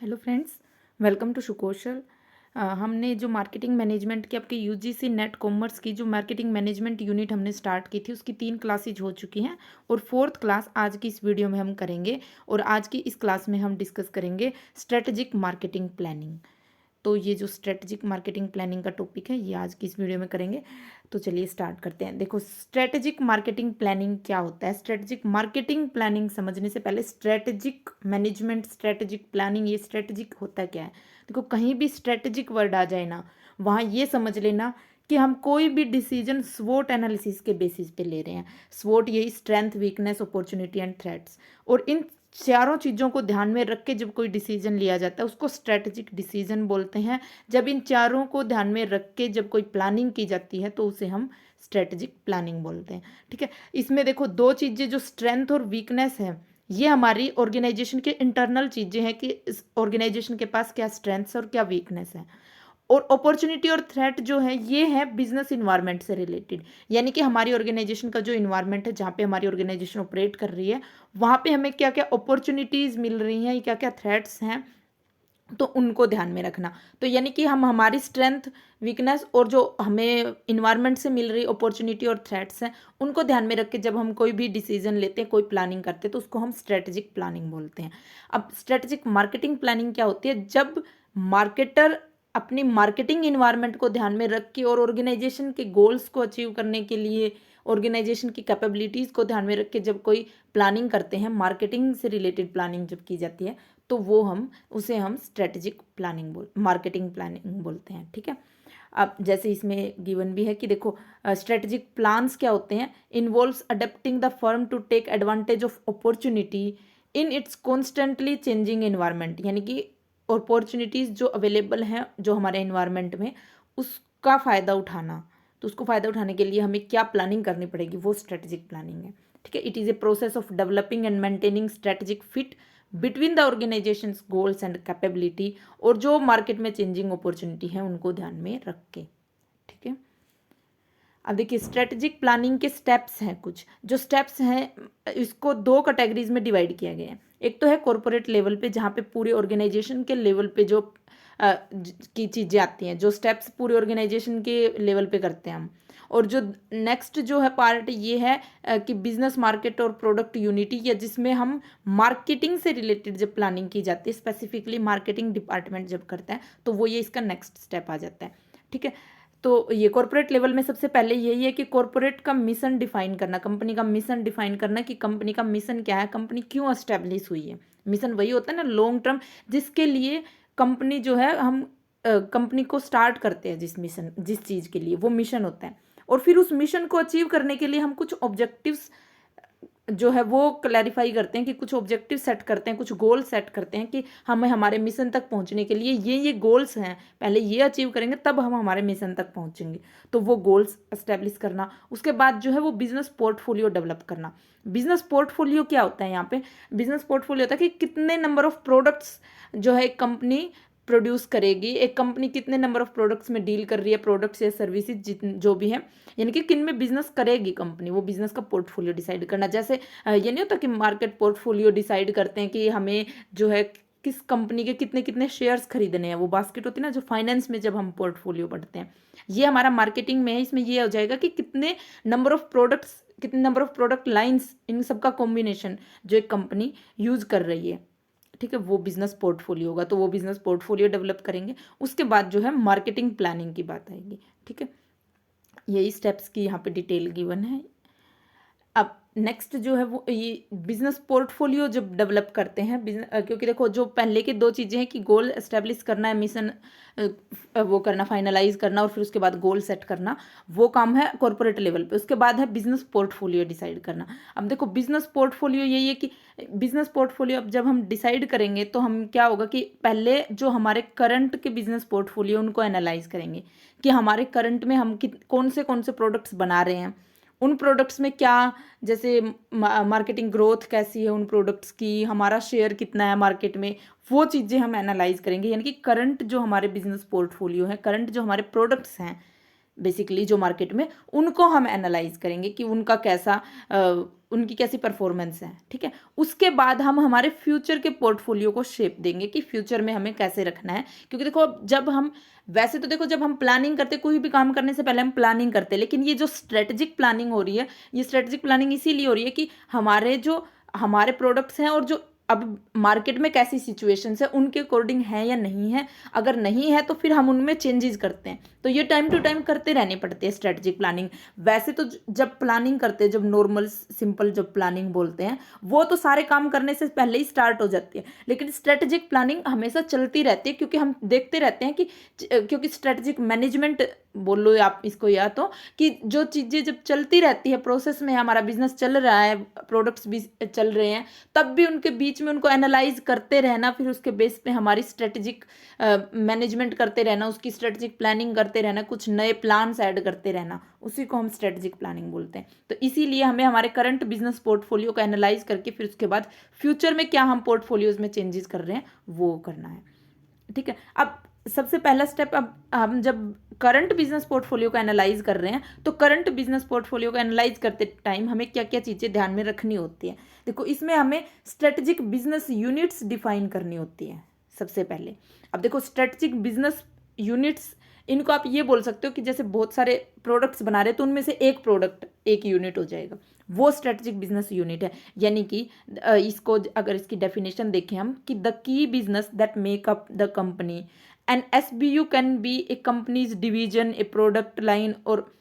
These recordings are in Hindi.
Hello friends, welcome to Sukaushal. हमने जो मार्केटिंग मैनेजमेंट की आपकी यूजीसी नेट कॉमर्स की जो मार्केटिंग मैनेजमेंट यूनिट हमने स्टार्ट की थी उसकी 3 क्लासेज हो चुकी हैं और फोर्थ क्लास आज की इस वीडियो में हम करेंगे। और आज की इस क्लास में हम डिस्कस करेंगे स्ट्रेटजिक मार्केटिंग प्लानिंग। तो ये जो स्ट्रेटजिक मार्केटिंग प्लानिंग का टॉपिक है ये आज की इस वीडियो में करेंगे। तो चलिए स्टार्ट करते हैं। देखो, स्ट्रेटजिक मार्केटिंग प्लानिंग क्या होता है। स्ट्रेटजिक मार्केटिंग प्लानिंग समझने से पहले स्ट्रेटजिक मैनेजमेंट, स्ट्रेटजिक प्लानिंग, ये स्ट्रेटजिक होता क्या है। देखो, कहीं भी स्ट्रेटजिक वर्ड आ जाए ना, वहाँ ये समझ लेना कि हम कोई भी डिसीजन स्वोट एनालिसिस के बेसिस पे ले रहे हैं। स्वोट यही strength, weakness, opportunity and threats, और इन चारों चीज़ों को ध्यान में रख के जब कोई डिसीजन लिया जाता है उसको स्ट्रेटजिक डिसीजन बोलते हैं। जब इन चारों को ध्यान में रख के जब कोई प्लानिंग की जाती है तो उसे हम स्ट्रेटजिक प्लानिंग बोलते हैं। ठीक है, इसमें देखो दो चीज़ें, जो स्ट्रेंथ और वीकनेस है, ये हमारी ऑर्गेनाइजेशन के इंटरनल चीज़ें हैं कि इस ऑर्गेनाइजेशन के पास क्या स्ट्रेंथ्स और क्या वीकनेस है। और अपॉर्चुनिटी और थ्रेट जो है ये है बिजनेस इन्वायरमेंट से रिलेटेड, यानी कि हमारी ऑर्गेनाइजेशन का जो इन्वायरमेंट है जहाँ पे हमारी ऑर्गेनाइजेशन ऑपरेट कर रही है वहाँ पे हमें क्या क्या अपॉर्चुनिटीज़ मिल रही हैं, क्या क्या थ्रेट्स हैं, तो उनको ध्यान में रखना। तो यानी कि हम हमारी स्ट्रेंथ, वीकनेस और जो हमें इन्वायरमेंट से मिल रही अपॉर्चुनिटी और थ्रेट्स हैं उनको ध्यान में रख के जब हम कोई भी डिसीजन लेते हैं, कोई प्लानिंग करते हैं, तो उसको हम स्ट्रेटजिक प्लानिंग बोलते हैं। अब स्ट्रेटजिक मार्केटिंग प्लानिंग क्या होती है, जब मार्केटर अपनी मार्केटिंग इन्वायरमेंट को ध्यान में रख के और ऑर्गेनाइजेशन के गोल्स को अचीव करने के लिए, ऑर्गेनाइजेशन की कैपेबिलिटीज़ को ध्यान में रख के जब कोई प्लानिंग करते हैं, मार्केटिंग से रिलेटेड प्लानिंग जब की जाती है, तो वो हम उसे हम स्ट्रेटजिक प्लानिंग मार्केटिंग प्लानिंग बोलते हैं। ठीक है, अब जैसे इसमें गिवन भी है कि देखो, स्ट्रेटजिक प्लान्स क्या होते हैं। Involves adapting the firm to take advantage of opportunity in its constantly changing environment, यानी कि अपॉर्चुनिटीज़ जो अवेलेबल हैं जो हमारे एनवायरनमेंट में, उसका फ़ायदा उठाना। तो उसको फ़ायदा उठाने के लिए हमें क्या प्लानिंग करनी पड़ेगी, वो स्ट्रेटजिक प्लानिंग है। ठीक है, it is a process of developing and maintaining strategic fit between the organisations goals and capability, और जो मार्केट में चेंजिंग अपॉर्चुनिटी है उनको ध्यान में रख के। ठीक है, अब देखिए स्ट्रेटजिक प्लानिंग के स्टेप्स हैं। कुछ जो स्टेप्स हैं इसको दो कैटेगरीज में डिवाइड किया गया है। एक तो है कॉरपोरेट लेवल पे, जहाँ पे पूरे ऑर्गेनाइजेशन के लेवल पे जो की चीज़ें आती हैं, जो स्टेप्स पूरे ऑर्गेनाइजेशन के लेवल पे करते हैं हम। और जो नेक्स्ट जो है पार्ट ये है कि बिजनेस, मार्केट और प्रोडक्ट यूनिटी, या जिसमें हम मार्केटिंग से रिलेटेड जब प्लानिंग की जाती है, स्पेसिफिकली मार्केटिंग डिपार्टमेंट जब करता है, तो वो ये इसका नेक्स्ट स्टेप आ जाता है। ठीक है, तो ये कॉर्पोरेट लेवल में सबसे पहले यही है कि कॉर्पोरेट का मिशन डिफाइन करना, कंपनी का मिशन डिफाइन करना कि कंपनी का मिशन क्या है, कंपनी क्यों एस्टेब्लिश हुई है। मिशन वही होता है ना लॉन्ग टर्म, जिसके लिए कंपनी जो है, हम कंपनी को स्टार्ट करते हैं जिस मिशन, जिस चीज़ के लिए, वो मिशन होता है। और फिर उस मिशन को अचीव करने के लिए हम कुछ ऑब्जेक्टिव्स जो है वो क्लैरिफाई करते हैं, कि कुछ ऑब्जेक्टिव सेट करते हैं, कुछ गोल सेट करते हैं कि हमें हमारे मिशन तक पहुंचने के लिए ये गोल्स हैं, पहले ये अचीव करेंगे तब हम हमारे मिशन तक पहुंचेंगे। तो वो गोल्स एस्टेब्लिश करना, उसके बाद जो है वो बिजनेस पोर्टफोलियो डेवलप करना। बिजनेस पोर्टफोलियो क्या होता है, यहाँ पे बिजनेस पोर्टफोलियो होता है कि कितने नंबर ऑफ प्रोडक्ट्स जो है एक कंपनी प्रोड्यूस करेगी, एक कंपनी कितने नंबर ऑफ प्रोडक्ट्स में डील कर रही है, प्रोडक्ट्स या सर्विसेज जितने जो भी हैं, यानी कि किन में बिजनेस करेगी कंपनी, वो बिजनेस का पोर्टफोलियो डिसाइड करना। जैसे ये नहीं होता कि मार्केट पोर्टफोलियो डिसाइड करते हैं कि हमें जो है किस कंपनी के कितने कितने शेयर्स खरीदने हैं, वो बास्केट होती है ना जो फाइनेंस में जब हम पोर्टफोलियो पढ़ते हैं। ये हमारा मार्केटिंग में है, इसमें ये हो जाएगा कि कितने नंबर ऑफ प्रोडक्ट्स, कितने नंबर ऑफ प्रोडक्ट लाइन्स, इन सबका कॉम्बिनेशन जो एक कंपनी यूज कर रही है। ठीक है, वो बिजनेस पोर्टफोलियो होगा, तो वो बिजनेस पोर्टफोलियो डेवलप करेंगे। उसके बाद जो है मार्केटिंग प्लानिंग की बात आएगी। ठीक है, यही स्टेप्स की यहाँ पे डिटेल गिवन है। अब नेक्स्ट जो है वो ये बिजनेस पोर्टफोलियो जब डेवलप करते हैं, क्योंकि देखो जो पहले की दो चीज़ें हैं कि गोल एस्टेब्लिश करना है, मिशन वो करना, फाइनलाइज करना, और फिर उसके बाद गोल सेट करना, वो काम है कॉर्पोरेट लेवल पे। उसके बाद है बिजनेस पोर्टफोलियो डिसाइड करना। अब देखो बिजनेस पोर्टफोलियो यही है कि बिजनेस पोर्टफोलियो अब जब हम डिसाइड करेंगे तो हम क्या होगा कि पहले जो हमारे करंट के बिजनेस पोर्टफोलियो उनको एनालाइज करेंगे कि हमारे करंट में हम कौन से प्रोडक्ट्स बना रहे हैं, उन प्रोडक्ट्स में क्या, जैसे मार्केटिंग ग्रोथ कैसी है उन प्रोडक्ट्स की, हमारा शेयर कितना है मार्केट में, वो चीज़ें हम एनालाइज करेंगे। यानी कि करंट जो हमारे बिजनेस पोर्टफोलियो है, करंट जो हमारे प्रोडक्ट्स हैं, बेसिकली जो मार्केट में, उनको हम एनालाइज करेंगे कि उनका कैसा उनकी कैसी परफॉर्मेंस है, ठीक है। उसके बाद हम हमारे फ्यूचर के पोर्टफोलियो को शेप देंगे कि फ्यूचर में हमें कैसे रखना है, क्योंकि देखो जब हम वैसे तो देखो जब हम प्लानिंग करते, कोई भी काम करने से पहले हम प्लानिंग करते हैं, लेकिन ये जो स्ट्रेटेजिक प्लानिंग हो रही है, ये स्ट्रेटेजिक प्लानिंग इसीलिए हो रही है कि हमारे प्रोडक्ट्स हैं और जो अब मार्केट में कैसी सिचुएशंस है उनके अकॉर्डिंग है या नहीं है, अगर नहीं है तो फिर हम उनमें चेंजेस करते हैं। तो ये टाइम टू टाइम करते रहने पड़ते हैं स्ट्रेटजिक प्लानिंग। वैसे तो जब प्लानिंग करते हैं, जब नॉर्मल सिंपल जब प्लानिंग बोलते हैं, वो तो सारे काम करने से पहले ही स्टार्ट हो जाती है, लेकिन स्ट्रेटजिक प्लानिंग हमेशा चलती रहती है, क्योंकि हम देखते रहते हैं कि क्योंकि स्ट्रेटजिक मैनेजमेंट बोलो आप इसको, या तो कि जो चीज़ें जब चलती रहती है प्रोसेस में, हमारा बिजनेस चल रहा है, प्रोडक्ट्स भी चल रहे हैं, तब भी उनके बीच में उनको एनालाइज करते रहना, फिर उसके बेस पे हमारी स्ट्रेटजिक मैनेजमेंट करते रहना, उसकी स्ट्रेटजिक प्लानिंग करते रहना, कुछ नए प्लान्स ऐड करते रहना, उसी को हम स्ट्रेटजिक प्लानिंग बोलते हैं। तो इसीलिए हमें हमारे करंट बिजनेस पोर्टफोलियो को एनालाइज करके फिर उसके बाद फ्यूचर में क्या हम पोर्टफोलियोज में चेंजेस कर रहे हैं वो करना है, ठीक है। अब सबसे पहला स्टेप, अब हम जब करंट बिजनेस पोर्टफोलियो को एनालाइज कर रहे हैं, तो करंट बिजनेस पोर्टफोलियो को एनालाइज करते टाइम हमें क्या क्या चीज़ें ध्यान में रखनी होती है। देखो इसमें हमें स्ट्रेटेजिक बिजनेस यूनिट्स डिफाइन करनी होती है सबसे पहले। अब देखो स्ट्रेटेजिक बिजनेस यूनिट्स, इनको आप ये बोल सकते हो कि जैसे बहुत सारे प्रोडक्ट्स बना रहे हैं तो उनमें से एक प्रोडक्ट एक यूनिट हो जाएगा, वो स्ट्रेटेजिक बिजनेस यूनिट है। यानी कि इसको अगर इसकी डेफिनेशन देखें हम, कि the key business that make up the company, an SBU can be a company's division, a product line, और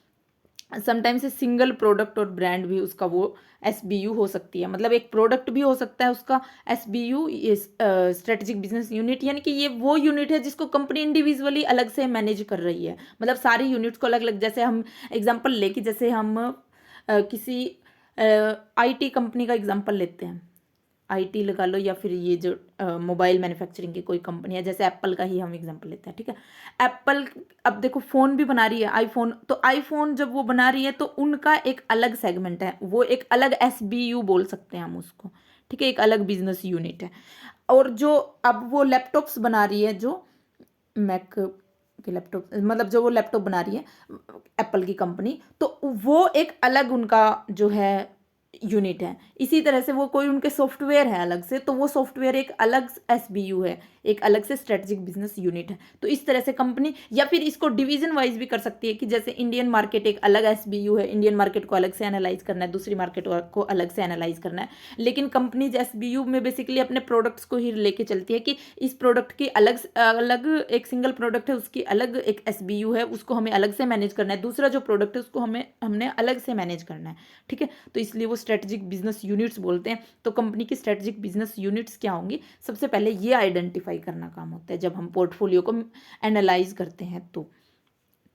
समटाइम्स ए सिंगल प्रोडक्ट और ब्रांड भी उसका वो SBU हो सकती है। मतलब एक प्रोडक्ट भी हो सकता है उसका SBU, ये स्ट्रेटेजिक बिजनेस यूनिट, यानी कि ये वो यूनिट है जिसको कंपनी इंडिविजुअली अलग से मैनेज कर रही है। मतलब सारी यूनिट्स को अलग अलग, जैसे हम एग्जांपल ले कि जैसे हम किसी IT कंपनी का एग्जांपल लेते हैं, IT लगा लो, या फिर ये जो मोबाइल मैन्युफैक्चरिंग की कोई कंपनी है, जैसे एप्पल का ही हम एग्जांपल लेते हैं, ठीक है। एप्पल अब देखो फ़ोन भी बना रही है, आईफोन, तो आईफोन जब वो बना रही है तो उनका एक अलग सेगमेंट है, वो एक अलग SBU बोल सकते हैं हम उसको, ठीक है, एक अलग बिजनेस यूनिट है। और जो अब वो लैपटॉप्स बना रही है, जो मैक के लैपटॉप, मतलब जो वो लैपटॉप बना रही है एप्पल की कंपनी, तो वो एक अलग उनका जो है यूनिट है। इसी तरह से वो कोई उनके सॉफ्टवेयर है अलग से, तो वो सॉफ्टवेयर एक अलग SBU है, एक अलग से स्ट्रेटेजिक बिजनेस यूनिट है। तो इस तरह से कंपनी, या फिर इसको डिवीजन वाइज भी कर सकती है कि जैसे इंडियन मार्केट एक अलग SBU है, इंडियन मार्केट को अलग से एनालाइज करना है, दूसरी मार्केट को अलग से एनालाइज करना है। लेकिन कंपनीज SBU में बेसिकली अपने प्रोडक्ट्स को ही लेके चलती है कि इस प्रोडक्ट की अलग अलग, एक सिंगल प्रोडक्ट है उसकी अलग एक SBU है, उसको हमें अलग से मैनेज करना है, दूसरा जो प्रोडक्ट है उसको हमने अलग से मैनेज करना है, ठीक है। तो इसलिए वो स्ट्रेटेजिक बिजनेस यूनिट्स बोलते हैं। तो कंपनी की स्ट्रेटेजिक बिजनेस यूनिट्स क्या होंगी, सबसे पहले ये आइडेंटिफाई करना काम होता है जब हम पोर्टफोलियो को एनालाइज करते हैं तो,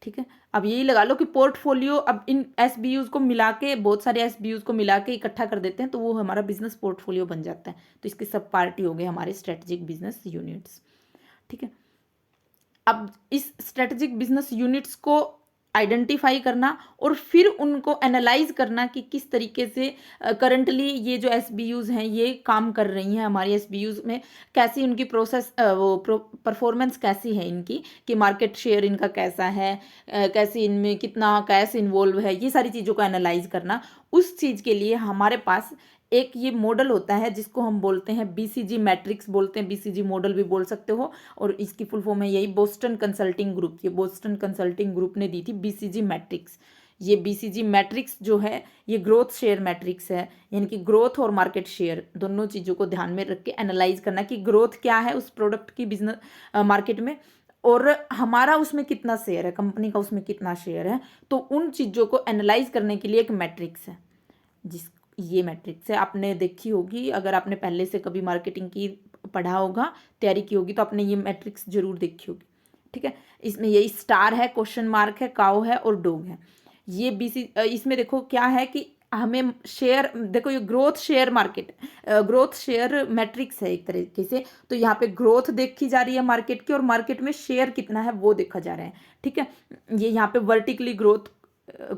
ठीक है। अब यही लगा लो कि पोर्टफोलियो, अब इन SBUs को मिला के, बहुत सारे SBUs को मिला के इकट्ठा कर देते हैं तो वो हमारा बिजनेस पोर्टफोलियो बन जाता है। तो इसके सब पार्टी हो गए हमारे स्ट्रेटेजिक बिजनेस यूनिट्स, ठीक है। अब इस स्ट्रेटेजिक बिजनेस यूनिट्स को आइडेंटिफाई करना और फिर उनको एनालाइज करना कि किस तरीके से करंटली ये जो SBUs हैं ये काम कर रही हैं हमारी SBUs में, कैसी उनकी प्रोसेस परफॉर्मेंस कैसी है इनकी, कि मार्केट शेयर इनका कैसा है, कैसे इनमें कितना कैश इन्वॉल्व है, ये सारी चीज़ों को एनालाइज करना। उस चीज़ के लिए हमारे पास एक ये मॉडल होता है जिसको हम बोलते हैं BCG मैट्रिक्स बोलते हैं, BCG मॉडल भी बोल सकते हो, और इसकी फुल फॉर्म है यही बोस्टन कंसल्टिंग ग्रुप, ये बोस्टन कंसल्टिंग ग्रुप ने दी थी BCG मैट्रिक्स। ये BCG मैट्रिक्स जो है ये ग्रोथ शेयर मैट्रिक्स है, यानी कि ग्रोथ और मार्केट शेयर दोनों चीज़ों को ध्यान में रख के एनालाइज करना कि ग्रोथ क्या है उस प्रोडक्ट की बिजनेस मार्केट में, और हमारा उसमें कितना शेयर है, कंपनी का उसमें कितना शेयर है। तो उन चीज़ों को एनालाइज करने के लिए एक मैट्रिक्स है, जिस ये मैट्रिक्स है, आपने देखी होगी, अगर आपने पहले से कभी मार्केटिंग की पढ़ा होगा, तैयारी की होगी, तो आपने ये मैट्रिक्स जरूर देखी होगी, ठीक है। इसमें यही स्टार है, क्वेश्चन मार्क है, काउ है और डॉग है। ये इसमें देखो क्या है कि हमें शेयर, देखो ये growth share market, growth share matrix है एक तरीके से। तो यहाँ पे ग्रोथ देखी जा रही है मार्केट की, और मार्केट में शेयर कितना है वो देखा जा रहा है, ठीक है। ये यहाँ पे वर्टिकली ग्रोथ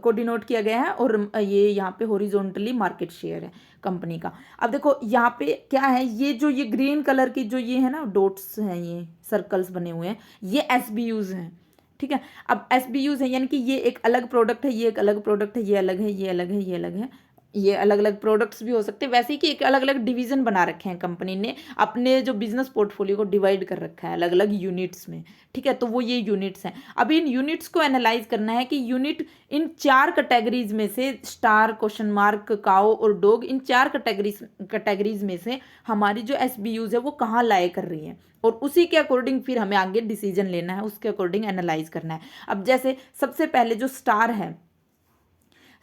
को डिनोट किया गया है, और ये यहाँ पे हॉरिजॉन्टली मार्केट शेयर है कंपनी का। अब देखो यहाँ पे क्या है, ये ग्रीन कलर की जो ये है ना डॉट्स हैं, ये सर्कल्स बने हुए हैं, ये SBUs हैं, ठीक है। अब एसबीयूज है यानी कि ये एक अलग प्रोडक्ट है, ये एक अलग प्रोडक्ट है, ये अलग है, ये अलग है, ये अलग है, ये अलग अलग प्रोडक्ट्स भी हो सकते हैं। वैसे ही कि एक अलग अलग डिवीजन बना रखे हैं कंपनी ने, अपने जो बिजनेस पोर्टफोलियो को डिवाइड कर रखा है अलग अलग यूनिट्स में, ठीक है। तो वो ये यूनिट्स हैं। अब इन यूनिट्स को एनालाइज करना है कि यूनिट इन 4 कैटेगरीज में से, स्टार, क्वेश्चन मार्क, काओ और डॉग, इन 4 कैटेगरीज में से हमारी जो एसबीयूज है वो कहाँ लाए कर रही है, और उसी के अकॉर्डिंग फिर हमें आगे डिसीजन लेना है, उसके अकॉर्डिंग एनालाइज करना है। अब जैसे सबसे पहले जो स्टार है,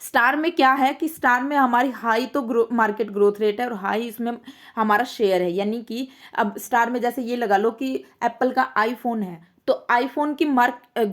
स्टार में क्या है कि स्टार में हमारी हाई तो मार्केट ग्रोथ रेट है और हाई इसमें हमारा शेयर है। यानी कि अब स्टार में जैसे ये लगा लो कि एप्पल का आईफोन है, तो आईफोन की मार्केट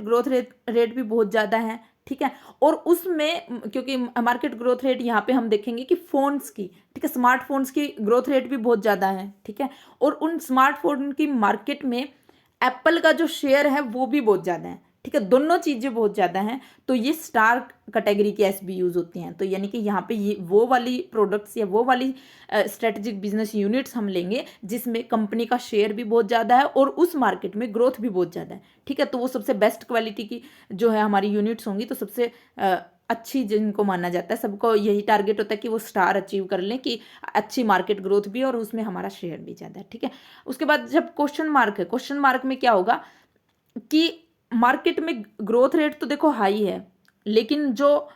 ग्रोथ रेट भी बहुत ज़्यादा है, ठीक है। और उसमें क्योंकि मार्केट ग्रोथ रेट यहाँ पे हम देखेंगे कि फ़ोन्स की, ठीक है, स्मार्टफोन्स की ग्रोथ रेट भी बहुत ज़्यादा है, ठीक है। और उन स्मार्टफोन की मार्केट में एप्पल का जो शेयर है वो भी बहुत ज़्यादा है, ठीक है। दोनों चीज़ें बहुत ज़्यादा हैं, तो ये स्टार कैटेगरी की एसबीयूज होती हैं। तो यानी कि यहाँ पे ये वो वाली प्रोडक्ट्स या वो वाली स्ट्रेटेजिक बिजनेस यूनिट्स हम लेंगे जिसमें कंपनी का शेयर भी बहुत ज़्यादा है और उस मार्केट में ग्रोथ भी बहुत ज़्यादा है, ठीक है। तो वो सबसे बेस्ट क्वालिटी की जो है हमारी यूनिट्स होंगी, तो सबसे अच्छी जिनको माना जाता है, सबको यही टारगेट होता है कि वो स्टार अचीव कर लें कि अच्छी मार्केट ग्रोथ भी और उसमें हमारा शेयर भी ज़्यादा है, ठीक है। उसके बाद जब क्वेश्चन मार्क है, क्वेश्चन मार्क में क्या होगा कि मार्केट में ग्रोथ रेट तो देखो हाई है, लेकिन जो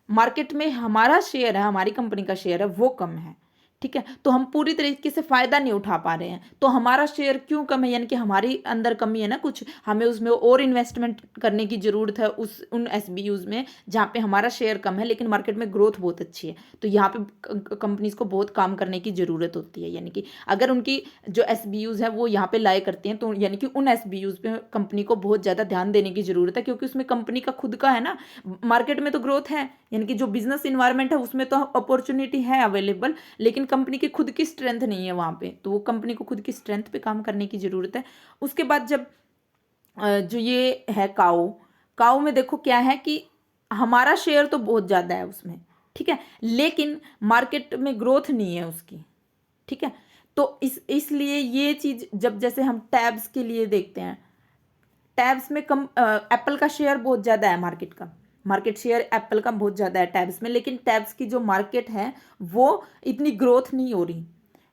मार्केट में हमारा शेयर है, हमारी कंपनी का शेयर है वो कम है, ठीक है। तो हम पूरी तरीके से फ़ायदा नहीं उठा पा रहे हैं। तो हमारा शेयर क्यों कम है, यानी कि हमारी अंदर कमी है ना कुछ, हमें उसमें और इन्वेस्टमेंट करने की ज़रूरत है उन एसबीयूज में जहाँ पे हमारा शेयर कम है लेकिन मार्केट में ग्रोथ बहुत अच्छी है। तो यहाँ पे कंपनीज को बहुत काम करने की ज़रूरत होती है। यानी कि अगर उनकी जो एसबीयूज है वो यहाँ पे लाए करती हैं, तो यानी कि उन एसबीयूज पे कंपनी को बहुत ज़्यादा ध्यान देने की ज़रूरत है, क्योंकि उसमें कंपनी का खुद का है ना, मार्केट में तो ग्रोथ है, यानी कि जो बिजनेस इन्वायरमेंट है उसमें तो अपॉर्चुनिटी है अवेलेबल, लेकिन कंपनी की खुद की स्ट्रेंथ नहीं है वहाँ पे, तो वो कंपनी को खुद की स्ट्रेंथ पे काम करने की ज़रूरत है। उसके बाद जब जो ये है काओ, काओ में देखो क्या है कि हमारा शेयर तो बहुत ज़्यादा है उसमें, ठीक है, लेकिन मार्केट में ग्रोथ नहीं है उसकी, ठीक है। तो इसलिए ये चीज़ जब जैसे हम टैब्स के लिए देखते हैं, टैब्स में एप्पल का शेयर बहुत ज़्यादा है, मार्केट शेयर एप्पल का बहुत ज़्यादा है टैब्स में, लेकिन टैब्स की जो मार्केट है वो इतनी ग्रोथ नहीं हो रही,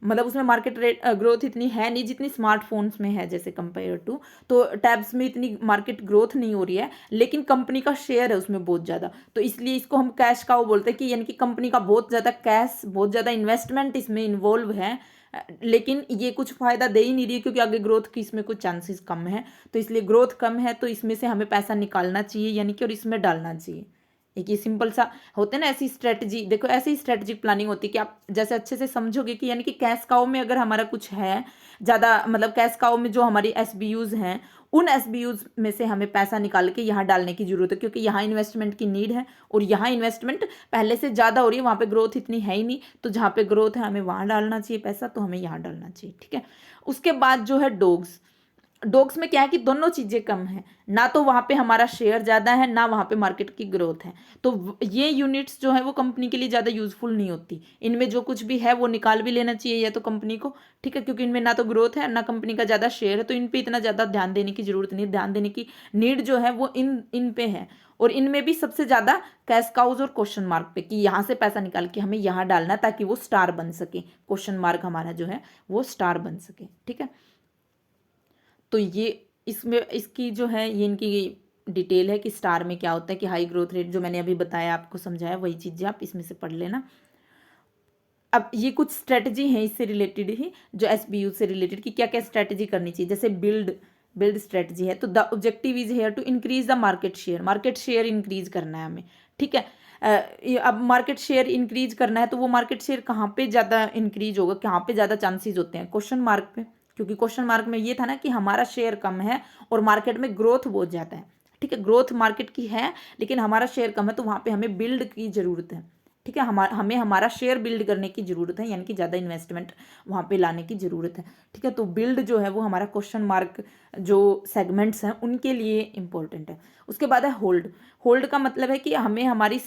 मतलब उसमें मार्केट रेट ग्रोथ इतनी है नहीं जितनी स्मार्टफोन्स में है जैसे कंपेयर टू। तो टैब्स में इतनी मार्केट ग्रोथ नहीं हो रही है, लेकिन कंपनी का शेयर है उसमें बहुत ज़्यादा, तो इसलिए इसको हम कैश काउ बोलते हैं कि यानी कि कंपनी का बहुत ज़्यादा कैश, बहुत ज़्यादा इन्वेस्टमेंट इसमें इन्वॉल्व है, लेकिन ये कुछ फ़ायदा दे ही नहीं रही है क्योंकि आगे ग्रोथ की इसमें कुछ चांसेस कम है। तो इसलिए ग्रोथ कम है तो इसमें से हमें पैसा निकालना चाहिए, यानी कि और इसमें डालना चाहिए। एक ये सिंपल सा होता है ना, ऐसी स्ट्रेटजी देखो, ऐसी स्ट्रेटजिक प्लानिंग होती है कि आप जैसे अच्छे से समझोगे कि यानी कि कैश काउ में अगर हमारा कुछ है ज़्यादा, मतलब कैश काउ में जो हमारी एसबीयूज हैं उन एसबीयूज में से हमें पैसा निकाल के यहाँ डालने की जरूरत है, क्योंकि यहाँ इन्वेस्टमेंट की नीड है और यहाँ इन्वेस्टमेंट पहले से ज़्यादा हो रही है, वहाँ पे ग्रोथ इतनी है ही नहीं, तो जहाँ पे ग्रोथ है हमें वहाँ डालना चाहिए पैसा, तो हमें यहाँ डालना चाहिए, ठीक है। उसके बाद जो है डॉग्स, डॉग्स में क्या है कि दोनों चीज़ें कम हैं, ना तो वहाँ पे हमारा शेयर ज़्यादा है ना वहाँ पे मार्केट की ग्रोथ है, तो ये यूनिट्स जो है वो कंपनी के लिए ज़्यादा यूजफुल नहीं होती। इनमें जो कुछ भी है वो निकाल भी लेना चाहिए या तो कंपनी को, ठीक है, क्योंकि इनमें ना तो ग्रोथ है ना कंपनी का ज़्यादा शेयर है, तो इन पर इतना ज़्यादा ध्यान देने की जरूरत नहीं है। ध्यान देने की नीड जो है वो इन पे है, और इनमें भी सबसे ज़्यादा कैश काउज और क्वेश्चन मार्क पे, कि यहाँ से पैसा निकाल के हमें यहाँ डालना है ताकि वो स्टार बन सके, क्वेश्चन मार्क हमारा जो है वो स्टार बन सके, ठीक है। तो ये इसमें इसकी जो है ये इनकी डिटेल है कि स्टार में क्या होता है, कि हाई ग्रोथ रेट जो मैंने अभी बताया आपको समझाया वही चीज़ें आप इसमें से पढ़ लेना। अब ये कुछ स्ट्रेटजी हैं इससे रिलेटेड ही, जो एसबीयू से रिलेटेड कि क्या क्या स्ट्रेटजी करनी चाहिए। जैसे बिल्ड स्ट्रेटजी है, तो the objective is here to increase the market share increase करना है हमें, ठीक है। अब मार्केट शेयर इंक्रीज करना है तो वो मार्केट शेयर कहाँ पे ज़्यादा इंक्रीज होगा, कहाँ पे ज़्यादा चांसेस होते हैं, क्वेश्चन मार्क पे, क्योंकि क्वेश्चन मार्क में ये था ना कि हमारा शेयर कम है और मार्केट में ग्रोथ बहुत ज़्यादा है, ठीक है। ग्रोथ मार्केट की है लेकिन हमारा शेयर कम है, तो वहाँ पे हमें बिल्ड की ज़रूरत है, ठीक है। हमें हमारा शेयर बिल्ड करने की ज़रूरत है, यानी कि ज़्यादा इन्वेस्टमेंट वहाँ पे लाने की ज़रूरत है, ठीक है। तो बिल्ड जो है वो हमारा क्वेश्चन मार्क जो सेगमेंट्स हैं उनके लिए इम्पोर्टेंट है। उसके बाद है होल्ड। होल्ड का मतलब है कि हमें हमारी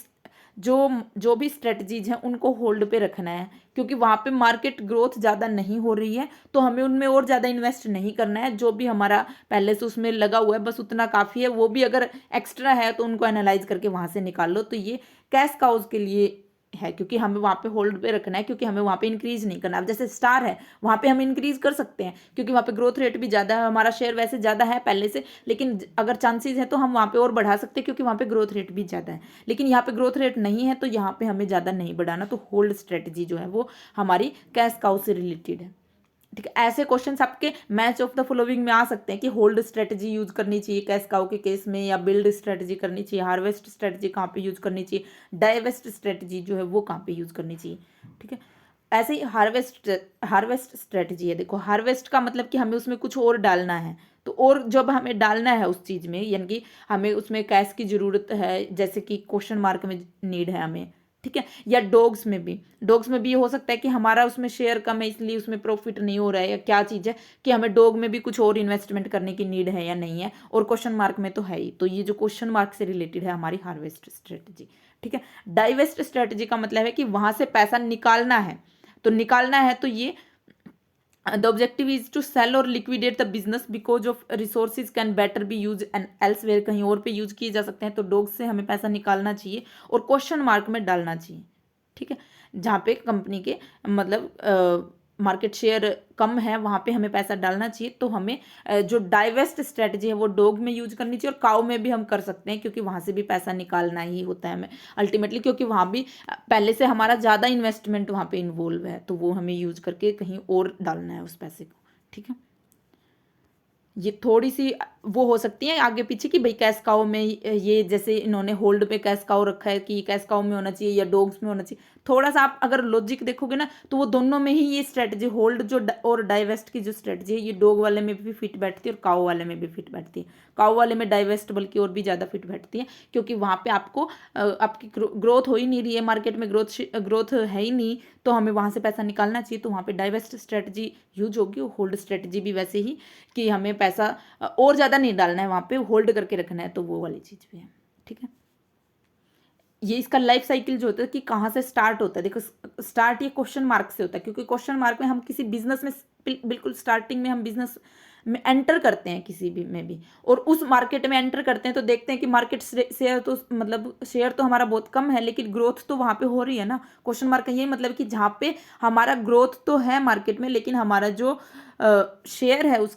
जो जो भी स्ट्रेटजीज हैं उनको होल्ड पे रखना है, क्योंकि वहाँ पे मार्केट ग्रोथ ज़्यादा नहीं हो रही है, तो हमें उनमें और ज़्यादा इन्वेस्ट नहीं करना है। जो भी हमारा पहले से उसमें लगा हुआ है बस उतना काफ़ी है, वो भी अगर एक्स्ट्रा है तो उनको एनालाइज करके वहाँ से निकाल लो। तो ये कैश काउज के लिए है, क्योंकि हमें वहाँ पे होल्ड पे रखना है, क्योंकि हमें वहाँ पे इंक्रीज नहीं करना। अब जैसे स्टार है, वहाँ पे हम इंक्रीज कर सकते हैं क्योंकि वहाँ पे ग्रोथ रेट भी ज़्यादा है, हमारा शेयर वैसे ज़्यादा है पहले से, लेकिन अगर चांसेस है तो हम वहाँ पे और बढ़ा सकते हैं क्योंकि वहाँ पे ग्रोथ रेट भी ज़्यादा है। लेकिन यहाँ पे ग्रोथ रेट नहीं है तो यहाँ पे हमें ज़्यादा नहीं बढ़ाना। तो होल्ड स्ट्रेटजी जो है वो हमारी कैश काउ से रिलेटेड है। ठीक है, ऐसे क्वेश्चंस आपके मैच ऑफ द फॉलोइंग में आ सकते हैं कि होल्ड स्ट्रेटजी यूज करनी चाहिए कैश काउ के केस में, या बिल्ड स्ट्रेटजी करनी चाहिए, हार्वेस्ट स्ट्रेटजी कहाँ पे यूज करनी चाहिए, डाइवेस्ट स्ट्रेटजी जो है वो कहाँ पे यूज करनी चाहिए। ठीक है, ऐसे ही हार्वेस्ट स्ट्रेटजी है। देखो, हार्वेस्ट का मतलब कि हमें उसमें कुछ और डालना है, तो और जब हमें डालना है उस चीज़ में, यानी कि हमें उसमें कैश की ज़रूरत है, जैसे कि क्वेश्चन मार्क में नीड है हमें, ठीक है, या डॉग्स में भी ये हो सकता है कि हमारा उसमें शेयर कम है इसलिए उसमें प्रॉफिट नहीं हो रहा है, या क्या चीज़ है कि हमें डॉग में भी कुछ और इन्वेस्टमेंट करने की नीड है या नहीं है, और क्वेश्चन मार्क में तो है ही। तो ये जो क्वेश्चन मार्क से रिलेटेड है हमारी हार्वेस्ट स्ट्रेटजी। ठीक है, डाइवेस्ट स्ट्रेटजी का मतलब है कि वहां से पैसा निकालना है, तो निकालना है तो ये the objective is to sell or liquidate the business because of resources can better be used and elsewhere, कहीं और पे यूज किए जा सकते हैं। तो डॉग से हमें पैसा निकालना चाहिए और क्वेश्चन मार्क में डालना चाहिए। ठीक है, जहाँ पे कंपनी के मतलब मार्केट शेयर कम है वहाँ पे हमें पैसा डालना चाहिए। तो हमें जो डाइवेस्ट स्ट्रेटजी है वो डॉग में यूज करनी चाहिए, और काउ में भी हम कर सकते हैं क्योंकि वहाँ से भी पैसा निकालना ही होता है हमें अल्टीमेटली, क्योंकि वहाँ भी पहले से हमारा ज़्यादा इन्वेस्टमेंट वहाँ पे इन्वॉल्व है, तो वो हमें यूज करके कहीं और डालना है उस पैसे को। ठीक है, ये थोड़ी सी वो हो सकती है आगे पीछे कि भाई कैश काउ में ये जैसे इन्होंने होल्ड पे कैश काउ रखा है कि कैश काउ में होना चाहिए या डॉग्स में होना चाहिए। थोड़ा सा आप अगर लॉजिक देखोगे ना तो वो दोनों में ही ये स्ट्रेटजी होल्ड जो और डाइवेस्ट की जो स्ट्रेटजी है ये डॉग वाले में भी फिट बैठती है और काउ वाले में भी फिट बैठती है। काउ वाले में डाइवेस्ट बल्कि और भी ज़्यादा फिट बैठती है, क्योंकि वहाँ पे आपको आपकी ग्रोथ हो ही नहीं रही है, मार्केट में ग्रोथ है ही नहीं, तो हमें वहाँ से पैसा निकालना चाहिए। तो वहाँ पे डाइवेस्ट स्ट्रेटजी यूज होगी, और होल्ड स्ट्रेटजी भी वैसे ही कि हमें पैसा और ज़्यादा नहीं डालना है, वहाँ पे होल्ड करके रखना है, तो वो वाली चीज़ भी है। ठीक है, ये इसका लाइफ साइकिल जो होता है कि कहाँ से स्टार्ट होता है। देखो, स्टार्ट ये क्वेश्चन मार्क से होता है, क्योंकि क्वेश्चन मार्क में हम किसी बिजनेस में बिल्कुल स्टार्टिंग में हम बिजनेस में एंटर करते हैं किसी भी में भी, और उस मार्केट में एंटर करते हैं तो देखते हैं कि मार्केट शेयर तो मतलब शेयर तो हमारा बहुत कम है, लेकिन ग्रोथ तो वहाँ पे हो रही है ना। क्वेश्चन मार्क का यही मतलब कि जहाँ पे हमारा ग्रोथ तो है मार्केट में, लेकिन हमारा जो शेयर है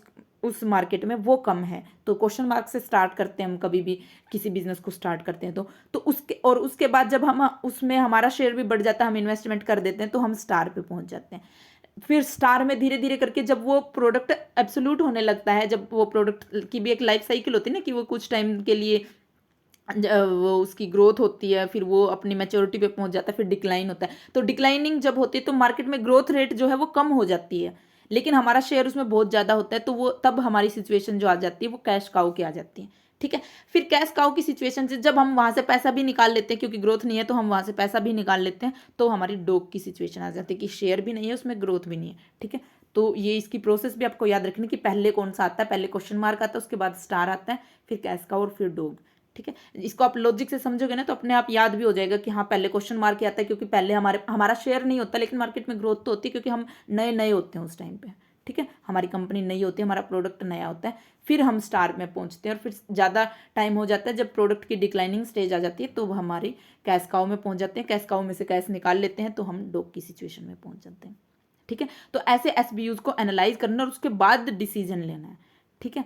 उस मार्केट में वो कम है। तो क्वेश्चन मार्क से स्टार्ट करते हैं हम कभी भी किसी बिजनेस को स्टार्ट करते हैं तो उसके बाद जब हम उसमें हमारा शेयर भी बढ़ जाता है, हम इन्वेस्टमेंट कर देते हैं, तो हम स्टार पे पहुंच जाते हैं। फिर स्टार में धीरे धीरे करके जब वो प्रोडक्ट एब्सोल्यूट होने लगता है, जब वो प्रोडक्ट की भी एक लाइफ साइकिल होती है ना कि वो कुछ टाइम के लिए वो उसकी ग्रोथ होती है, फिर वो अपनी मैच्योरिटी पे पहुंच जाता है, फिर डिक्लाइन होता है। तो डिक्लाइनिंग जब होती है तो मार्केट में ग्रोथ रेट जो है वो कम हो जाती है, लेकिन हमारा शेयर उसमें बहुत ज़्यादा होता है, तो वो तब हमारी सिचुएशन जो आ जाती है वो कैश काउ की आ जाती है। ठीक है, फिर कैश काउ की सिचुएशन से जब हम वहाँ से पैसा भी निकाल लेते हैं, क्योंकि ग्रोथ नहीं है तो हम वहाँ से पैसा भी निकाल लेते हैं, तो हमारी डॉग की सिचुएशन आ जाती है कि शेयर भी नहीं है उसमें, ग्रोथ भी नहीं है। ठीक है, तो ये इसकी प्रोसेस भी आपको याद रखनी कि पहले कौन सा आता है, पहले क्वेश्चन मार्क आता है, उसके बाद स्टार आता है, फिर कैश काउ और फिर डॉग। ठीक है, इसको आप लॉजिक से समझोगे ना तो अपने आप याद भी हो जाएगा कि हाँ पहले क्वेश्चन मार्क ही आता है, क्योंकि पहले हमारा शेयर नहीं होता, लेकिन मार्केट में ग्रोथ तो होती है क्योंकि हम नए नए होते हैं उस टाइम पे। ठीक है, हमारी कंपनी नई होती है, हमारा प्रोडक्ट नया होता है, फिर हम स्टार में पहुंचते हैं, और फिर ज़्यादा टाइम हो जाता है जब प्रोडक्ट की डिक्लाइनिंग स्टेज आ जाती है, तो वो हमारी कैश काउ में पहुंच जाते हैं, कैश काउ में से कैश निकाल लेते हैं, तो हम डॉग की सिचुएशन में पहुंच जाते हैं। ठीक है, तो ऐसे एसबीयूज को एनालाइज करना और उसके बाद डिसीजन लेना है। ठीक है,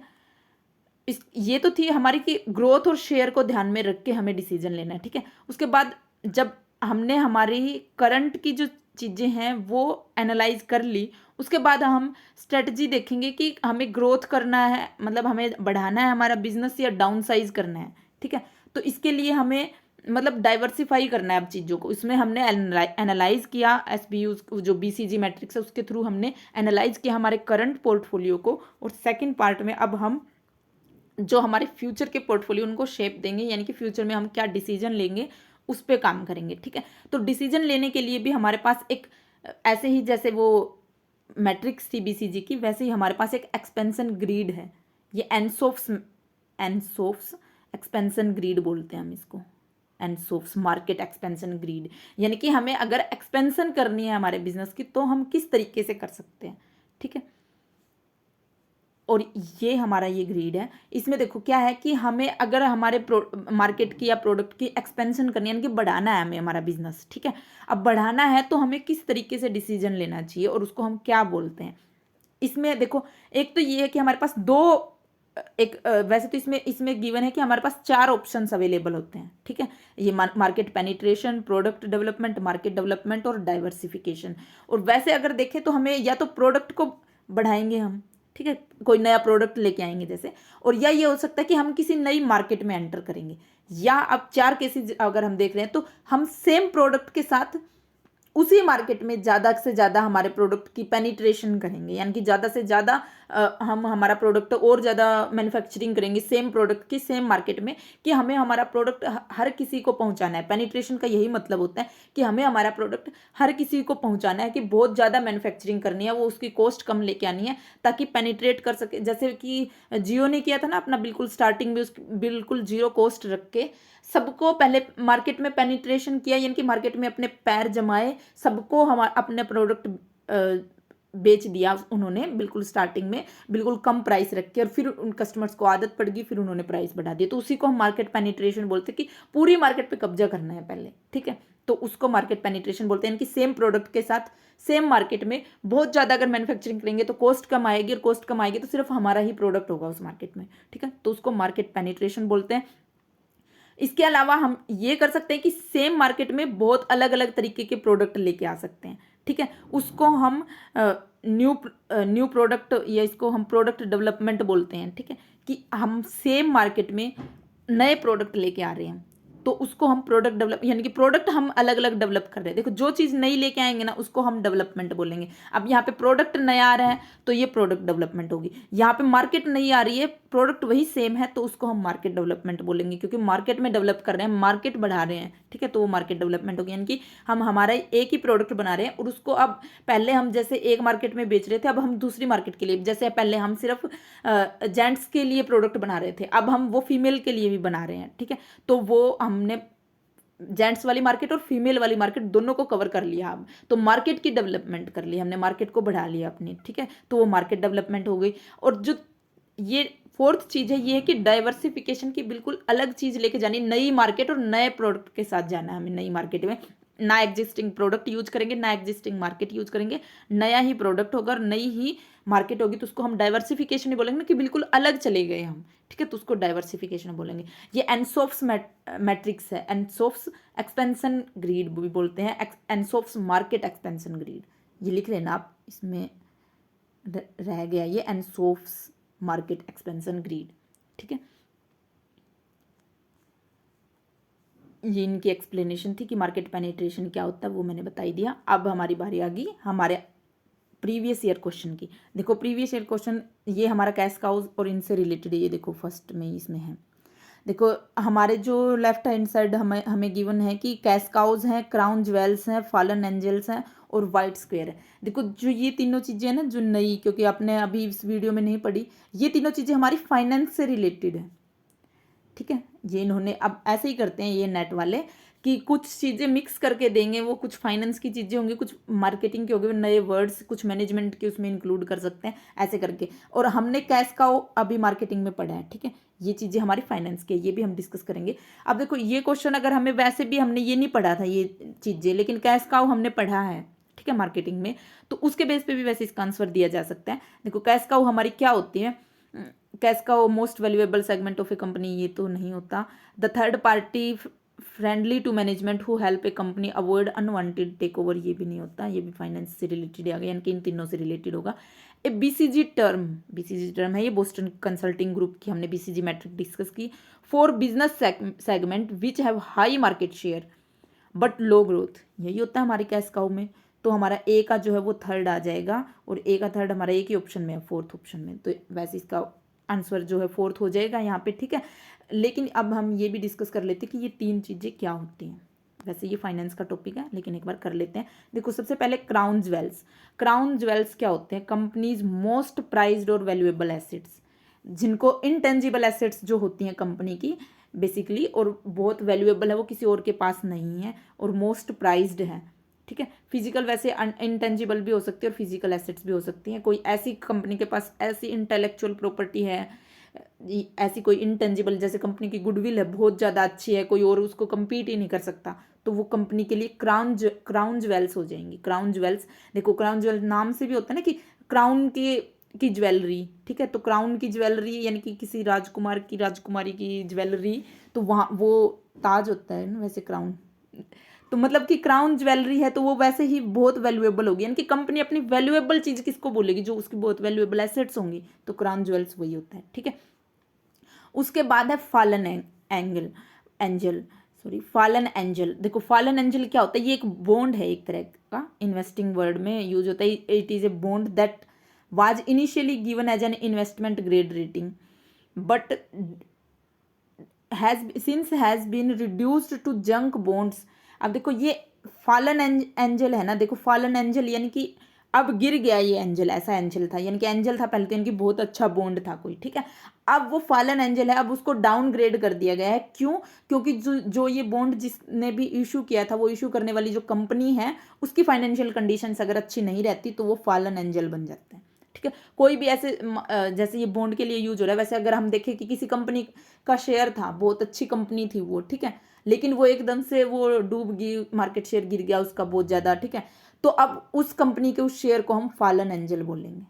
ये तो थी हमारी कि ग्रोथ और शेयर को ध्यान में रख के हमें डिसीजन लेना है। ठीक है, उसके बाद जब हमने हमारी करंट की जो चीज़ें हैं वो एनालाइज कर ली, उसके बाद हम स्ट्रेटजी देखेंगे कि हमें ग्रोथ करना है, मतलब हमें बढ़ाना है हमारा बिजनेस, या डाउन साइज करना है। ठीक है, तो इसके लिए हमें मतलब डाइवर्सिफाई करना है अब चीज़ों को। इसमें हमने एनालाइज किया एसबीयूज जो बीसीजी मैट्रिक्स है उसके थ्रू हमने एनालाइज किया हमारे करंट पोर्टफोलियो को, और सेकेंड पार्ट में अब हम जो हमारे फ्यूचर के पोर्टफोलियो उनको शेप देंगे, यानी कि फ्यूचर में हम क्या डिसीजन लेंगे उस पर काम करेंगे। ठीक है, तो डिसीजन लेने के लिए भी हमारे पास एक ऐसे ही जैसे वो मैट्रिक्स थी बीसीजी की, वैसे ही हमारे पास एक एक्सपेंशन ग्रीड है। ये एनसोफ्स एक्सपेंशन ग्रीड बोलते हैं हम इसको। And soaps market expansion grid, यानी कि हमें अगर एक्सपेंशन करनी है हमारे बिजनेस की तो हम किस तरीके से कर सकते हैं, ठीक है। और ये हमारा ये ग्रीड है। इसमें देखो क्या है कि हमें अगर हमारे मार्केट की या प्रोडक्ट की एक्सपेंशन करनी है, यानी कि बढ़ाना है हमें हमारा बिजनेस, ठीक है। अब बढ़ाना है तो हमें किस तरीके से डिसीजन लेना चाहिए और उसको हम क्या बोलते हैं। इसमें देखो एक तो ये है कि हमारे पास दो वैसे तो इसमें इसमें गिवन है कि हमारे पास 4 ऑप्शंस अवेलेबल होते हैं, ठीक है। ये market penetration, product development, market development और डाइवर्सिफिकेशन। और वैसे अगर देखें तो हमें या तो प्रोडक्ट को बढ़ाएंगे हम, ठीक है, कोई नया प्रोडक्ट लेके आएंगे जैसे, और या ये हो सकता है कि हम किसी नई मार्केट में एंटर करेंगे, या अब 4 केसेस अगर हम देख रहे हैं तो हम सेम प्रोडक्ट के साथ उसी मार्केट में ज़्यादा से ज़्यादा हमारे प्रोडक्ट की पेनिट्रेशन करेंगे, यानी कि ज़्यादा से ज़्यादा हम हमारा प्रोडक्ट और ज़्यादा मैन्युफैक्चरिंग करेंगे सेम प्रोडक्ट की सेम मार्केट में, कि हमें हमारा प्रोडक्ट हर किसी को पहुंचाना है। पेनिट्रेशन का यही मतलब होता है कि हमें हमारा प्रोडक्ट हर किसी को पहुंचाना है, कि बहुत ज़्यादा मैन्युफैक्चरिंग करनी है, वो उसकी कॉस्ट कम लेके आनी है ताकि पेनिट्रेट कर सके। जैसे कि जियो ने किया था ना अपना, बिल्कुल स्टार्टिंग में उसकी बिल्कुल जीरो कॉस्ट रख के सबको पहले मार्केट में पेनिट्रेशन किया, यानी कि मार्केट में अपने पैर जमाए, सबको हम अपने प्रोडक्ट बेच दिया उन्होंने बिल्कुल स्टार्टिंग में, बिल्कुल कम प्राइस रख के, और फिर उन कस्टमर्स को आदत पड़ गई, फिर उन्होंने प्राइस बढ़ा दिया। तो उसी को हम मार्केट पेनिट्रेशन बोलते हैं, कि पूरी मार्केट पे कब्जा करना है पहले, ठीक है। तो उसको मार्केट पेनिट्रेशन बोलते हैं, यानी कि सेम प्रोडक्ट के साथ सेम मार्केट में बहुत ज़्यादा अगर मैन्युफैक्चरिंग करेंगे तो कॉस्ट कम आएगी, और कॉस्ट कम आएगी तो सिर्फ हमारा ही प्रोडक्ट होगा उस मार्केट में, ठीक है। तो उसको मार्केट पेनिट्रेशन बोलते हैं। इसके अलावा हम ये कर सकते हैं कि सेम मार्केट में बहुत अलग अलग तरीके के प्रोडक्ट लेके आ सकते हैं, ठीक है। उसको हम न्यू प्रोडक्ट, या इसको हम प्रोडक्ट डेवलपमेंट बोलते हैं, ठीक है। कि हम सेम मार्केट में नए प्रोडक्ट लेके आ रहे हैं तो उसको हम प्रोडक्ट डेवलप, यानी कि प्रोडक्ट हम अलग अलग डेवलप कर रहे हैं। देखो जो चीज़ नई लेके आएंगे ना उसको हम डेवलपमेंट बोलेंगे। अब यहाँ पे प्रोडक्ट नया आ रहा है तो ये प्रोडक्ट डेवलपमेंट होगी। यहाँ पे मार्केट नहीं आ रही है, प्रोडक्ट वही सेम है, तो उसको हम मार्केट डेवलपमेंट बोलेंगे, क्योंकि मार्केट में डेवलप कर रहे हैं, मार्केट बढ़ा रहे हैं, ठीक है। तो वो मार्केट डेवलपमेंट होगी, यानी कि हम हमारा एक ही प्रोडक्ट बना रहे हैं और उसको अब पहले हम जैसे एक मार्केट में बेच रहे थे, अब हम दूसरी मार्केट के लिए, जैसे पहले हम सिर्फ जेंट्स के लिए प्रोडक्ट बना रहे थे, अब हम वो फीमेल के लिए भी बना रहे हैं, ठीक है। तो वो हमने जेंट्स वाली मार्केट और फीमेल वाली मार्केट दोनों को कवर कर लिया। अब तो मार्केट की डेवलपमेंट कर ली हमने, मार्केट को बढ़ा लिया अपनी, ठीक है। तो वो मार्केट डेवलपमेंट हो गई। और जो ये फोर्थ चीज़ है ये है कि डाइवर्सिफिकेशन की बिल्कुल अलग चीज़ लेके जानी, नई मार्केट और नए प्रोडक्ट के साथ जाना है हमें। नई मार्केट में ना एग्जिस्टिंग प्रोडक्ट यूज करेंगे, ना एग्जिस्टिंग मार्केट यूज करेंगे, नया ही प्रोडक्ट होगा और नई ही मार्केट होगी, तो उसको हम डाइवर्सिफिकेशन ही बोलेंगे ना, कि बिल्कुल अलग चले गए हम, ठीक है। तो उसको डाइवर्सिफिकेशन बोलेंगे। ये एनसोफ्स मैट्रिक्स है, एनसोफ्स एक्सपेंशन ग्रीड भी बोलते हैं, एनसोफ्स मार्केट एक्सपेंशन ग्रीड, ये लिख लेना आप, इसमें रह गया ये एनसोफ्स मार्केट एक्सपेंशन ग्रीड, ठीक है। ये इनकी एक्सप्लेनेशन थी कि मार्केट पेनिट्रेशन क्या होता है, वो मैंने बताई दिया। अब हमारी बारी आ गई हमारे प्रीवियस ईयर क्वेश्चन की। देखो प्रीवियस ईयर क्वेश्चन ये हमारा कैश काउज और इनसे रिलेटेड है। ये देखो फर्स्ट में इसमें है, देखो हमारे जो लेफ्ट हैंड साइड हमें हमें गिवन है कि कैश काउज हैं, क्राउन ज्वेल्स हैं, फॉलन एंजल्स हैं और वाइट स्क्वायर है। देखो जो ये तीनों चीज़ें हैं ना जो नई, क्योंकि आपने अभी इस वीडियो में नहीं पढ़ी, ये तीनों चीज़ें हमारी फाइनेंस से रिलेटेड है, ठीक है। ये इन्होंने अब ऐसे ही करते हैं ये नेट वाले, कि कुछ चीज़ें मिक्स करके देंगे, वो कुछ फाइनेंस की चीज़ें होंगी, कुछ मार्केटिंग के होंगे, नए वर्ड्स कुछ मैनेजमेंट के उसमें इंक्लूड कर सकते हैं ऐसे करके। और हमने कैश काउ अभी मार्केटिंग में पढ़ा है, ठीक है। ये चीज़ें हमारी फाइनेंस की, ये भी हम डिस्कस करेंगे। अब देखो ये क्वेश्चन अगर हमें, वैसे भी हमने ये नहीं पढ़ा था ये चीज़ें, लेकिन कैश काउ हमने पढ़ा है, ठीक है, मार्केटिंग में, तो उसके बेस पे भी वैसे इसका आंसर दिया जा सकता है। देखो कैश काउ हमारी क्या होती है, कैश का most valuable segment of a company, ये तो नहीं होता। The third party friendly to management who help a company avoid unwanted take over, ये भी नहीं होता, ये भी फाइनेंस से रिलेटेड आ गया, यानी कि इन तीनों से रिलेटेड होगा। ए बीसीजी टर्म है ये बोस्टन कंसल्टिंग ग्रुप की, हमने बीसीजी मैट्रिक डिस्कस की। For business segment which have high market share but low growth, यही होता है हमारे कैश काउ में। तो हमारा ए का जो है वो थर्ड आ जाएगा, और ए का थर्ड हमारा एक ही ऑप्शन में है, फोर्थ ऑप्शन में, तो वैसे इसका आंसर जो है फोर्थ हो जाएगा यहाँ पे, ठीक है। लेकिन अब हम ये भी डिस्कस कर लेते हैं कि ये तीन चीज़ें क्या होती हैं। वैसे ये फाइनेंस का टॉपिक है, लेकिन एक बार कर लेते हैं। देखो सबसे पहले क्राउन ज्वेल्स। क्राउन ज्वेल्स क्या होते हैं, कंपनीज मोस्ट प्राइज्ड और वैल्यूएबल एसेट्स, जिनको इनटेंजिबल एसेट्स जो होती हैं कंपनी की, बेसिकली, और बहुत वैल्यूएबल है, वो किसी और के पास नहीं है और मोस्ट प्राइज्ड है। ठीक है, फिजिकल वैसे इंटेंजिबल भी हो सकती है और फिजिकल एसेट्स भी हो सकती हैं। कोई ऐसी कंपनी के पास ऐसी इंटेलेक्चुअल प्रॉपर्टी है, ऐसी कोई इंटेंजिबल, जैसे कंपनी की गुडविल है बहुत ज़्यादा अच्छी है, कोई और उसको compete ही नहीं कर सकता, तो वो कंपनी के लिए क्राउन ज्वेल्स हो जाएंगी। क्राउन ज्वेल्स, देखो क्राउन ज्वेल नाम से भी होता है ना कि क्राउन की ज्वेलरी। ठीक है, तो क्राउन की ज्वेलरी यानी कि किसी राजकुमार की राजकुमारी की ज्वेलरी, तो वहाँ वो ताज होता है ना वैसे क्राउन, तो मतलब कि क्राउन ज्वेलरी है तो वो वैसे ही बहुत वैल्यूएबल होगी। यानी कि कंपनी अपनी वैल्यूएबल चीज़ किसको बोलेगी, जो उसकी बहुत वैल्यूएबल एसेट्स होंगी, तो क्राउन ज्वेल्स वही होता है। ठीक है, उसके बाद है fallen angel, sorry fallen angel. देखो फॉलन एंजल क्या होता है, ये एक बॉन्ड है, एक तरह का इन्वेस्टिंग वर्ड में यूज होता है। It is a bond that was initially given as an investment grade rating but has been reduced to junk bonds. अब देखो ये फॉलन एंजल है ना, देखो फॉलन एंजल यानी कि अब गिर गया ये एंजल, ऐसा एंजल था, यानी कि एंजल था पहले तो यानी कि बहुत अच्छा बॉन्ड था कोई। ठीक है, अब वो फॉलन एंजल है, अब उसको डाउनग्रेड कर दिया गया है। क्यों? क्योंकि जो ये बॉन्ड जिसने भी इशू किया था, वो इशू करने वाली जो कंपनी है, उसकी फाइनेंशियल कंडीशंस अगर अच्छी नहीं रहती तो वो फॉलन एंजल बन जाते हैं। ठीक है, कोई भी ऐसे जैसे ये बॉन्ड के लिए यूज हो रहा है, वैसे अगर हम देखें कि किसी कंपनी का शेयर था, बहुत अच्छी कंपनी थी वो, ठीक है, लेकिन वो एकदम से वो डूब गई, मार्केट शेयर गिर गया उसका बहुत ज़्यादा। ठीक है, तो अब उस कंपनी के उस शेयर को हम फॉलन एंजल बोलेंगे।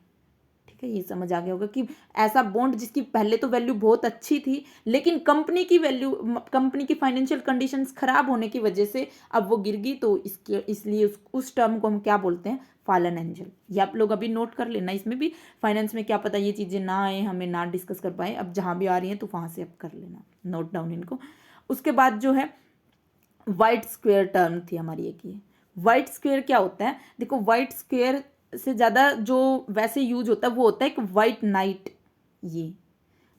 ठीक है, ये समझ आ गया होगा कि ऐसा बॉन्ड जिसकी पहले तो वैल्यू बहुत अच्छी थी, लेकिन कंपनी की वैल्यू, कंपनी की फाइनेंशियल कंडीशंस खराब होने की वजह से अब वो गिर गई, तो इसके इसलिए उस टर्म को हम क्या बोलते हैं, फॉलन एंजल। ये आप लोग अभी नोट कर लेना, इसमें भी फाइनेंस में क्या पता ये चीज़ें ना आए, हमें ना डिस्कस कर पाए, अब जहाँ भी आ रही हैं तो वहाँ से अब कर लेना नोट डाउन इनको। उसके बाद जो है वाइट स्क्वेयर टर्म थी हमारी एक, ये वाइट स्क्वेयर क्या होता है, देखो वाइट स्क्वेयर से ज़्यादा जो वैसे यूज होता है वो होता है एक वाइट नाइट। ये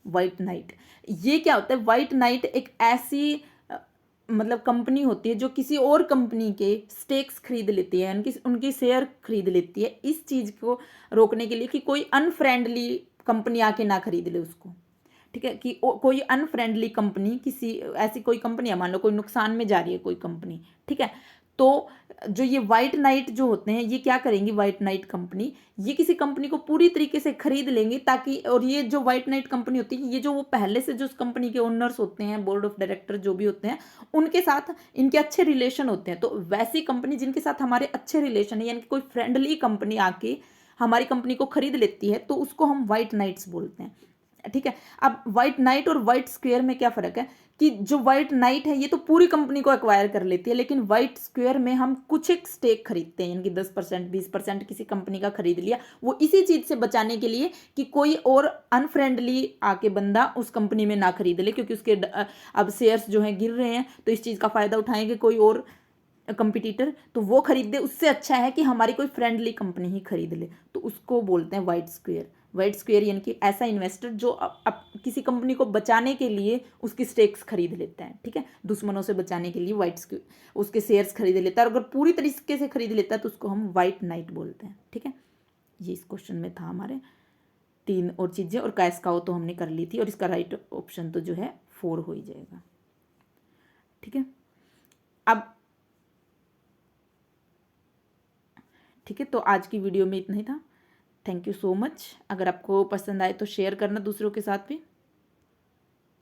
वाइट नाइट, ये क्या होता है, वाइट नाइट एक ऐसी मतलब कंपनी होती है जो किसी और कंपनी के स्टेक्स खरीद लेती है, उनकी शेयर खरीद लेती है, इस चीज़ को रोकने के लिए कि कोई अनफ्रेंडली कंपनी आके ना खरीद ले उसको। ठीक है, कि कोई अनफ्रेंडली कंपनी, किसी ऐसी कोई कंपनी है, मान लो कोई नुकसान में जा रही है कोई कंपनी, ठीक है, तो जो ये वाइट नाइट जो होते हैं, ये क्या करेंगी, वाइट नाइट कंपनी, ये किसी कंपनी को पूरी तरीके से खरीद लेंगे ताकि, और ये जो वाइट नाइट कंपनी होती है, ये जो वो पहले से जो उस कंपनी के ओनर्स होते हैं, बोर्ड ऑफ डायरेक्टर जो भी होते हैं, उनके साथ इनके अच्छे रिलेशन होते हैं। तो वैसी कंपनी जिनके साथ हमारे अच्छे रिलेशन है, यानी कि कोई फ्रेंडली कंपनी आके हमारी कंपनी को खरीद लेती है, तो उसको हम वाइट नाइट्स बोलते हैं। ठीक है, अब व्हाइट नाइट और व्हाइट स्क्वायर में क्या फ़र्क है कि जो व्हाइट नाइट है ये तो पूरी कंपनी को एक्वायर कर लेती है, लेकिन व्हाइट स्क्वायर में हम कुछ एक स्टेक खरीदते हैं, यानी कि 10% 20% किसी कंपनी का खरीद लिया, वो इसी चीज़ से बचाने के लिए कि कोई और अनफ्रेंडली आके बंदा उस कंपनी में ना खरीद ले, क्योंकि उसके अब शेयर्स जो हैं गिर रहे हैं, तो इस चीज़ का फ़ायदा उठाएंगे कोई और कंपिटिटर, तो वो खरीद दे, उससे अच्छा है कि हमारी कोई फ्रेंडली कंपनी ही खरीद ले, तो उसको बोलते हैं वाइट स्क्वायर। वाइट स्क्वायर यानी कि ऐसा इन्वेस्टर जो अब किसी कंपनी को बचाने के लिए उसकी स्टेक्स खरीद लेता है। ठीक है, दुश्मनों से बचाने के लिए वाइट स्क्वायर उसके शेयर्स खरीद लेता है, और अगर पूरी तरीके से खरीद लेता है तो उसको हम वाइट नाइट बोलते हैं। ठीक है, ये इस क्वेश्चन में था हमारे 3 और चीज़ें, और कैश काउ तो हमने कर ली थी, और इसका राइट ऑप्शन तो जो है 4 हो ही जाएगा। ठीक है, अब ठीक है, तो आज की वीडियो में इतना ही था। Thank you so much. अगर आपको पसंद आए तो शेयर करना दूसरों के साथ भी।